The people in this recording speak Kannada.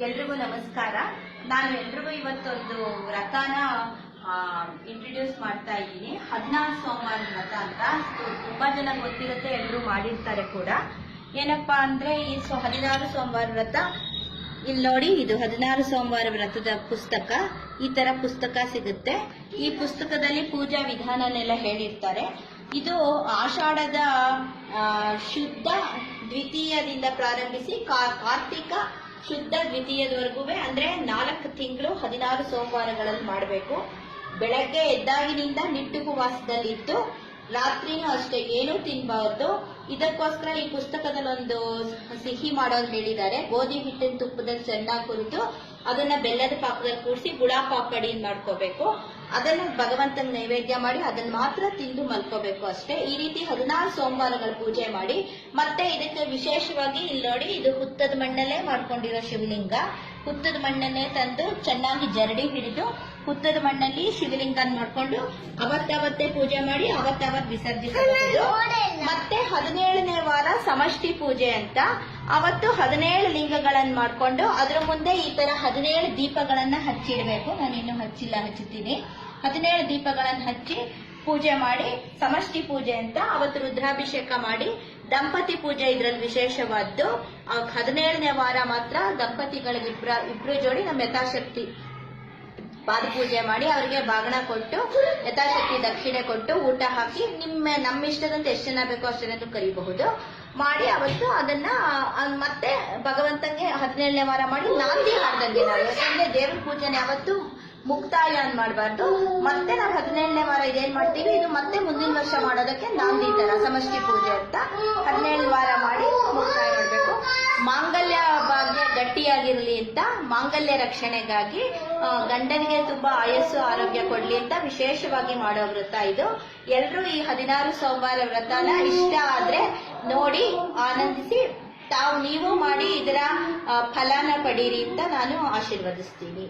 ಎಲ್ರಿಗೂ ನಮಸ್ಕಾರ. ನಾನು ಎಲ್ರಿಗೂ ಇವತ್ತೊಂದು ವ್ರತನ ಇಂಟ್ರೊಡ್ಯೂಸ್ ಮಾಡ್ತಾ ಇದ್ದೀನಿ. 16 ಸೋಮವಾರ ವ್ರತ ಅಂತ ತುಂಬಾ ಜನ ಗೊತ್ತಿರುತ್ತೆ, ಎಲ್ಲರೂ ಮಾಡಿರ್ತಾರೆ ಕೂಡ. ಏನಪ್ಪಾ ಅಂದ್ರೆ ಈ 16 ಸೋಮವಾರ ವ್ರತ ಇಲ್ಲಿ ನೋಡಿ, ಇದು 16 ಸೋಮವಾರ ವ್ರತದ ಪುಸ್ತಕ. ಈ ತರ ಪುಸ್ತಕ ಸಿಗುತ್ತೆ. ಈ ಪುಸ್ತಕದಲ್ಲಿ ಪೂಜಾ ವಿಧಾನನೆಲ್ಲ ಹೇಳಿರ್ತಾರೆ. ಇದು ಆಷಾಢದ ಶುದ್ಧ ದ್ವಿತೀಯದಿಂದ ಪ್ರಾರಂಭಿಸಿ ಕಾರ್ತಿಕ ಶುದ್ಧ ದ್ವಿತೀಯದವರೆಗೂ ಅಂದ್ರೆ 4 ತಿಂಗಳು 16 ಸೋಮವಾರಗಳಲ್ಲಿ ಮಾಡಬೇಕು. ಬೆಳಗ್ಗೆ ಎದ್ದಾಗಿನಿಂದ ನಿಟ್ಟುಪವಾಸದಲ್ಲಿ ಇದ್ದು ರಾತ್ರಿನೂ ಅಷ್ಟೇ ಏನೂ ತಿನ್ಬಾರ್ದು. ಇದಕ್ಕೋಸ್ಕರ ಈ ಪುಸ್ತಕದಲ್ಲಿ ಒಂದು ಸಿಹಿ ಮಾಡೋದು ಹೇಳಿದ್ದಾರೆ. ಗೋಧಿ ಹಿಟ್ಟಿನ ತುಪ್ಪದಲ್ಲಿ ಚೆನ್ನಾಗಿ ಹುರಿದು ಅದನ್ನ ಬೆಲ್ಲದ ಪಾಕದಲ್ಲಿ ಕೂಡಿಸಿ ಗುಳ ಪಾಪಡಿ ಮಾಡ್ಕೋಬೇಕು. ಅದನ್ನ ಭಗವಂತನ ನೈವೇದ್ಯ ಮಾಡಿ ಅದನ್ನ ಮಾತ್ರ ತಿಂದು ಮಲ್ಕೋಬೇಕು ಅಷ್ಟೇ. ಈ ರೀತಿ 16 ಸೋಮವಾರಗಳ ಪೂಜೆ ಮಾಡಿ. ಮತ್ತೆ ಇದಕ್ಕೆ ವಿಶೇಷವಾಗಿ ಇಲ್ಲಿ ನೋಡಿ, ಇದು ಹುತ್ತದ ಮಣ್ಣಲ್ಲೇ ಮಾಡ್ಕೊಂಡಿರೋ ಶಿವಲಿಂಗ. ಹುತ್ತದ ಮಣ್ಣನ್ನೇ ತಂದು ಚೆನ್ನಾಗಿ ಜರಡಿ ಹಿಡಿದು ಹುತ್ತದ ಮಣ್ಣಲ್ಲಿ ಶಿವಲಿಂಗನ ಮಾಡ್ಕೊಂಡು ಅವತ್ತೇ ಪೂಜೆ ಮಾಡಿ ಅವತ್ತವತ್ತು ವಿಸರ್ಜಿಸಬಹುದು. ಮತ್ತೆ 17ನೇ ವಾರ ಸಮಷ್ಟಿ ಪೂಜೆ ಅಂತ, ಅವತ್ತು 17 ಲಿಂಗಗಳನ್ನ ಮಾಡ್ಕೊಂಡು ಅದ್ರ ಮುಂದೆ ಈ ತರ 17 ದೀಪಗಳನ್ನ ಹಚ್ಚಿಡ್ಬೇಕು. ನಾನು ಇನ್ನು ಹಚ್ಚುತ್ತೀನಿ. 17 ದೀಪಗಳನ್ನ ಹಚ್ಚಿ ಪೂಜೆ ಮಾಡಿ ಸಮಷ್ಟಿ ಪೂಜೆ ಅಂತ. ಅವತ್ತು ರುದ್ರಾಭಿಷೇಕ ಮಾಡಿ ದಂಪತಿ ಪೂಜೆ ಇದ್ರಲ್ಲಿ ವಿಶೇಷವಾದ್ದು. 17ನೇ ವಾರ ಮಾತ್ರ ದಂಪತಿಗಳಿಗೆ ಇಬ್ರು ಜೋಡಿ ನಮ್ಮ ಯಥಾಶಕ್ತಿ ಪಾದ ಪೂಜೆ ಮಾಡಿ ಅವರಿಗೆ ಬಾಗಣ ಕೊಟ್ಟು ಯಥಾಶಕ್ತಿ ದಕ್ಷಿಣೆ ಕೊಟ್ಟು ಊಟ ಹಾಕಿ ನಮ್ಮ ಇಷ್ಟದಂತೆ ಎಷ್ಟು ಜನ ಬೇಕೋ ಅಷ್ಟು ಜನ ಕರಿಬಹುದು ಮಾಡಿ ಅವತ್ತು ಅದನ್ನ ಮತ್ತೆ ಭಗವಂತಂಗೆ 17ನೇ ವಾರ ಮಾಡಿ ನಾಂದಿ ಹಾಡ್ದಂಗೆ ನಾವು. ಯಾಕಂದ್ರೆ ದೇವ್ರ ಪೂಜೆನ ಯಾವತ್ತು ಮುಕ್ತಾಯ ಅಂತ ಮಾಡಬಾರ್ದು. ಮತ್ತೆ ನಾವು 17ನೇ ವಾರ ಇದೇನ್ ಮಾಡ್ತೀವಿ, ಇದು ಮತ್ತೆ ಮುಂದಿನ ವರ್ಷ ಮಾಡೋದಕ್ಕೆ ನಾಂದಿ ತರ ಸಮಷ್ಟಿ ಪೂಜೆ ಅಂತ 17 ವಾರ ಮಾಡಿ ಮುಕ್ತಾಯ ಮಾಡಬೇಕು. ಮಾಂಗಲ್ಯ ಭಾಗ್ಯ ಗಟ್ಟಿಯಾಗಿರ್ಲಿ ಅಂತ, ಮಾಂಗಲ್ಯ ರಕ್ಷಣೆಗಾಗಿ ಗಂಡನಿಗೆ ತುಂಬಾ ಆಯಸ್ಸು ಆರೋಗ್ಯ ಕೊಡ್ಲಿ ಅಂತ ವಿಶೇಷವಾಗಿ ಮಾಡೋ ವ್ರತ ಇದು. ಎಲ್ರೂ ಈ 16 ಸೋಮವಾರ ವ್ರತನ ಇಷ್ಟ ಆದ್ರೆ ನೋಡಿ ಆನಂದಿಸಿ ನೀವು ಮಾಡಿ ಇದರ ಫಲಾನ ಪಡೀರಿ ಅಂತ ನಾನು ಆಶೀರ್ವದಿಸ್ತೀನಿ.